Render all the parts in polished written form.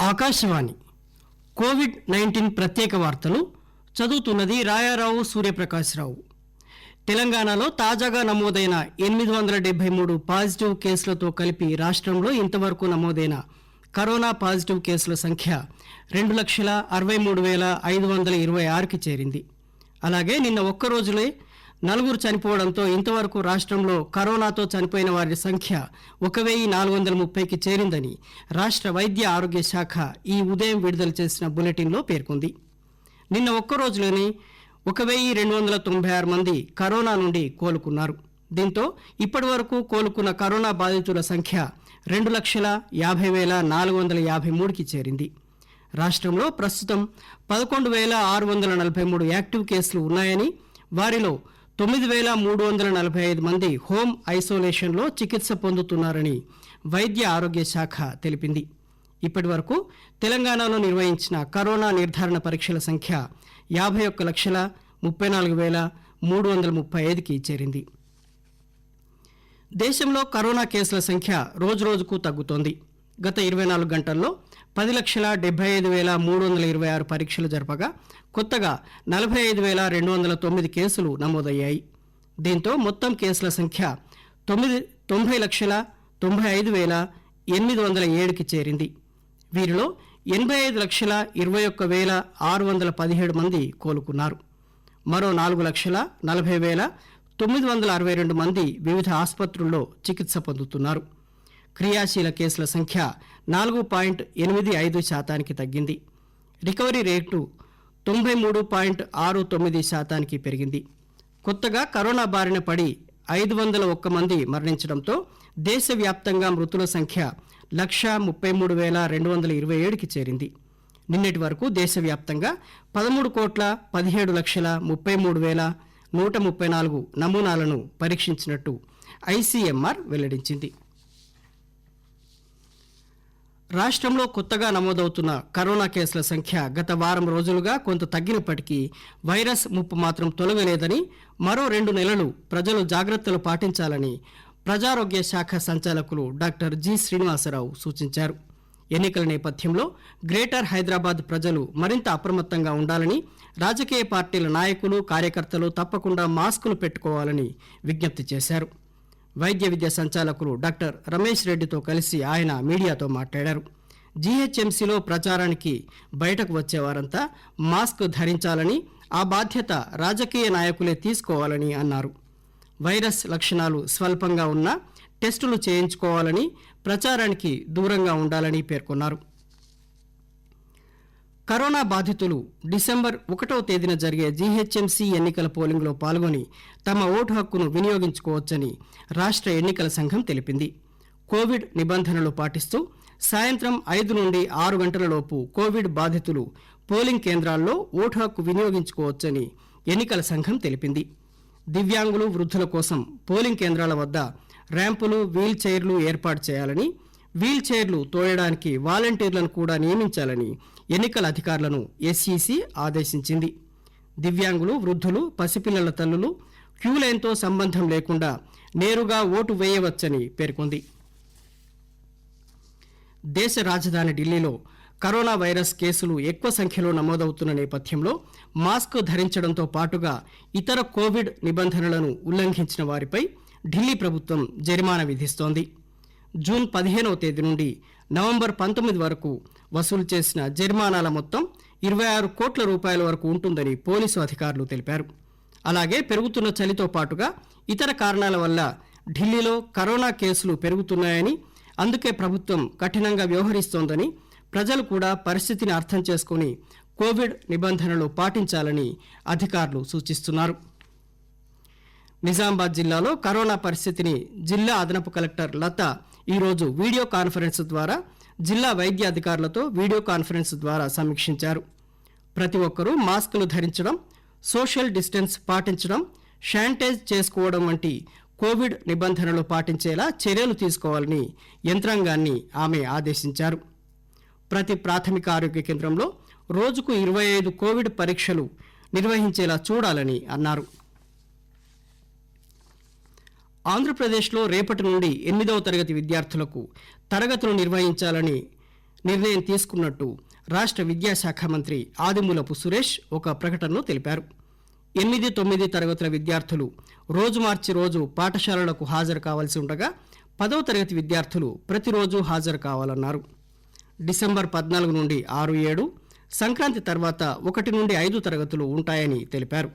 Akashvani COVID-19 ప్రత్యేక వార్తలు చదువుతున్నది రాయారావు సూర్యప్రకాశ్రావు. తెలంగాణలో తాజాగా నమోదైన 873 పాజిటివ్ కేసులతో కలిపి రాష్ట్రంలో ఇంతవరకు నమోదైన కరోనా పాజిటివ్ కేసుల సంఖ్య 2,63,526కి చేరింది. అలాగే నిన్న ఒక్కరోజులే 4 చనిపోవడంతో ఇంతవరకు రాష్ట్రంలో కరోనాతో చనిపోయిన వారి సంఖ్య 1,430కి చేరిందని రాష్ట్ర వైద్య ఆరోగ్య శాఖ ఈ ఉదయం విడుదల చేసిన బులెటిన్లో పేర్కొంది. నిన్న ఒక్కరోజులోనే 1,296 మంది కరోనా నుండి కోలుకున్నారు. దీంతో ఇప్పటి వరకు కోలుకున్న కరోనా బాధితుల సంఖ్య 2,50,453కి చేరింది. రాష్ట్రంలో ప్రస్తుతం 11,643 యాక్టివ్ కేసులు ఉన్నాయని, వారిలో 9,345 మంది హోమ్ ఐసోలేషన్లో చికిత్స పొందుతున్నారని వైద్య ఆరోగ్య శాఖ తెలిపింది. ఇప్పటి వరకు తెలంగాణలో నిర్వహించిన కరోనా నిర్ధారణ పరీక్షల సంఖ్య 51,34,335కి చేరింది. దేశంలో కరోనా కేసుల సంఖ్య రోజురోజుకు తగ్గుతోంది. గత 24 గంటల్లో 10,75,326 పరీక్షలు జరపగా కొత్తగా 45,209 కేసులు నమోదయ్యాయి. దీంతో మొత్తం కేసుల సంఖ్య 90,95,807కి చేరింది. వీరిలో 85,21,617 మంది కోలుకున్నారు. మరో 4,40,40,962 మంది వివిధ ఆసుపత్రుల్లో చికిత్స పొందుతున్నారు. క్రియాశీల కేసుల సంఖ్య 4.85% తగ్గింది. రికవరీ రేటు 93.69%కి పెరిగింది. కొత్తగా కరోనా బారిన పడి 501 మంది మరణించడంతో దేశవ్యాప్తంగా మృతుల సంఖ్య 1,33,227కి చేరింది. నిన్నటి వరకు దేశవ్యాప్తంగా 13,17,33,134 నమూనాలను పరీక్షించినట్టు ఐసీఎంఆర్ వెల్లడించింది. రాష్ట్రంలో కొత్తగా నమోదవుతున్న కరోనా కేసుల సంఖ్య గత వారం రోజులుగా కొంత తగ్గినప్పటికీ వైరస్ ముప్పు మాత్రం తొలగలేదని, మరో 2 నెలలు ప్రజలు జాగ్రత్తలు పాటించాలని ప్రజారోగ్య శాఖ సంచాలకులు డాక్టర్ జి శ్రీనివాసరావు సూచించారు. ఎన్నికల నేపథ్యంలో గ్రేటర్ హైదరాబాద్ ప్రజలు మరింత అప్రమత్తంగా ఉండాలని, రాజకీయ పార్టీల నాయకులు కార్యకర్తలు తప్పకుండా మాస్కులు పెట్టుకోవాలని విజ్ఞప్తి చేశారు. వైద్య విద్య సంచాలకులు డాక్టర్ రమేష్ రెడ్డితో కలిసి ఆయన మీడియాతో మాట్లాడారు. జీహెచ్ఎంసీలో ప్రచారానికి బయటకు వచ్చేవారంతా మాస్క్ ధరించాలని, ఆ బాధ్యత రాజకీయ నాయకులే తీసుకోవాలని అన్నారు. వైరస్ లక్షణాలు స్వల్పంగా ఉన్నా టెస్టులు చేయించుకోవాలని, ప్రచారానికి దూరంగా ఉండాలని పేర్కొన్నారు. కరోనా బాధితులు డిసెంబర్ 1వ తేదీన జరిగే జీహెచ్ఎంసీ ఎన్నికల పోలింగ్లో పాల్గొని తమ ఓటు హక్కును వినియోగించుకోవచ్చని రాష్ట్ర ఎన్నికల సంఘం తెలిపింది. కోవిడ్ నిబంధనలు పాటిస్తూ సాయంత్రం 5 నుండి 6 గంటలలోపు కోవిడ్ బాధితులు పోలింగ్ కేంద్రాల్లో ఓటు హక్కు వినియోగించుకోవచ్చని ఎన్నికల సంఘం తెలిపింది. దివ్యాంగులు, వృద్ధుల కోసం పోలింగ్ కేంద్రాల వద్ద ర్యాంపులు, వీల్ చైర్లు ఏర్పాటు చేయాలని, వీల్ చైర్లు తోయడానికి వాలంటీర్లను కూడా నియమించాలని ఎన్నికల అధికారులను ఎస్ఈసి ఆదేశించింది. దివ్యాంగులు, వృద్ధులు, పసిపిల్లల తల్లులు క్యూలైన్తో సంబంధం లేకుండా నేరుగా ఓటు వేయవచ్చని పేర్కొంది. దేశ రాజధాని ఢిల్లీలో కరోనా వైరస్ కేసులు ఎక్కువ సంఖ్యలో నమోదవుతున్న నేపథ్యంలో మాస్క్ ధరించడంతో పాటుగా ఇతర కోవిడ్ నిబంధనలను ఉల్లంఘించిన వారిపై ఢిల్లీ ప్రభుత్వం జరిమానా విధిస్తోంది. జూన్ 15వ తేదీ నుండి నవంబర్ 19 వరకు వసూలు చేసిన జరిమానాల మొత్తం 26 కోట్ల రూపాయల వరకు ఉంటుందని పోలీసు అధికారులు తెలిపారు. అలాగే పెరుగుతున్న చలితో పాటుగా ఇతర కారణాల వల్ల ఢిల్లీలో కరోనా కేసులు పెరుగుతున్నాయని, అందుకే ప్రభుత్వం కఠినంగా వ్యవహరిస్తోందని, ప్రజలు కూడా పరిస్థితిని అర్థం చేసుకుని కోవిడ్ నిబంధనలు పాటించాలని అధికారులు సూచిస్తున్నారు. నిజామాబాద్ జిల్లాలో కరోనా పరిస్థితిని జిల్లా అదనపు కలెక్టర్ లత ఈరోజు వీడియో కాన్ఫరెన్స్ ద్వారా జిల్లా వైద్య అధికారులతో వీడియో కాన్ఫరెన్స్ ద్వారా సమీక్షించారు. ప్రతి ఒక్కరూ మాస్కులు ధరించడం, సోషల్ డిస్టెన్స్ పాటించడం, శానిటైజ్ చేసుకోవడం వంటి కోవిడ్ నిబంధనలు పాటించేలా చర్యలు తీసుకోవాలని యంత్రాంగాన్ని ఆమె ఆదేశించారు. ప్రతి ప్రాథమిక ఆరోగ్య కేంద్రంలో రోజుకు 25 కోవిడ్ పరీక్షలు నిర్వహించేలా చూడాలని అన్నారు. ఆంధ్రప్రదేశ్లో రేపటి నుండి 8వ తరగతి విద్యార్థులకు తరగతులు నిర్వహించాలని నిర్ణయం తీసుకున్నట్టు రాష్ట్ర విద్యాశాఖ మంత్రి ఆదిమూలపు సురేష్ ఒక ప్రకటనలో తెలిపారు. 8-9 తరగతుల విద్యార్థులు రోజు మార్చి రోజు పాఠశాలలకు హాజరు కావాల్సి ఉండగా 10వ తరగతి విద్యార్థులు ప్రతిరోజు హాజరు కావాలన్నారు. డిసెంబర్ 14 నుండి 6-7, సంక్రాంతి తర్వాత 1 నుండి 5 తరగతులు ఉంటాయని తెలిపారు.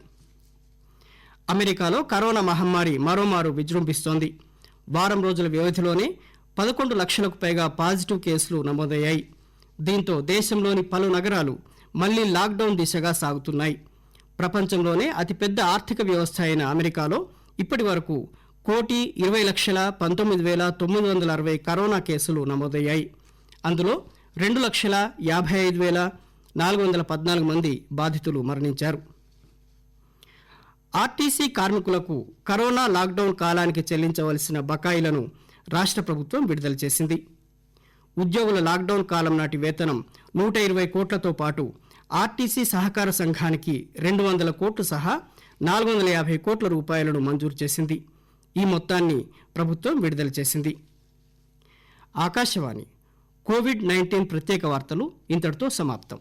అమెరికాలో కరోనా మహమ్మారి మరోమారు విజృంభిస్తోంది. వారం రోజుల వ్యవధిలోనే 11 లక్షలకు పైగా పాజిటివ్ కేసులు నమోదయ్యాయి. దీంతో దేశంలోని పలు నగరాలు మళ్లీ లాక్డౌన్ దిశగా సాగుతున్నాయి. ప్రపంచంలోనే అతిపెద్ద ఆర్థిక వ్యవస్థ అయిన అమెరికాలో ఇప్పటి వరకు 1,20,19,960 కరోనా కేసులు నమోదయ్యాయి. అందులో 2,55,414 మంది బాధితులు మరణించారు. ఆర్టీసీ కార్మికులకు కరోనా లాక్డౌన్ కాలానికి చెల్లించవలసిన బకాయిలను రాష్ట్ర ప్రభుత్వం విడుదల చేసింది. ఉద్యోగుల లాక్డౌన్ కాలం నాటి వేతనం 120 కోట్లతో పాటు ఆర్టీసీ సహకార సంఘానికి 200 కోట్లు సహా 450 కోట్ల రూపాయలను మంజూరు చేసింది. ఈ మొత్తాన్ని ప్రభుత్వం విడుదల చేసింది. ఆకాశవాణి కోవిడ్-19 ప్రత్యేక వార్తలు ఇంతటితో సమాప్తం.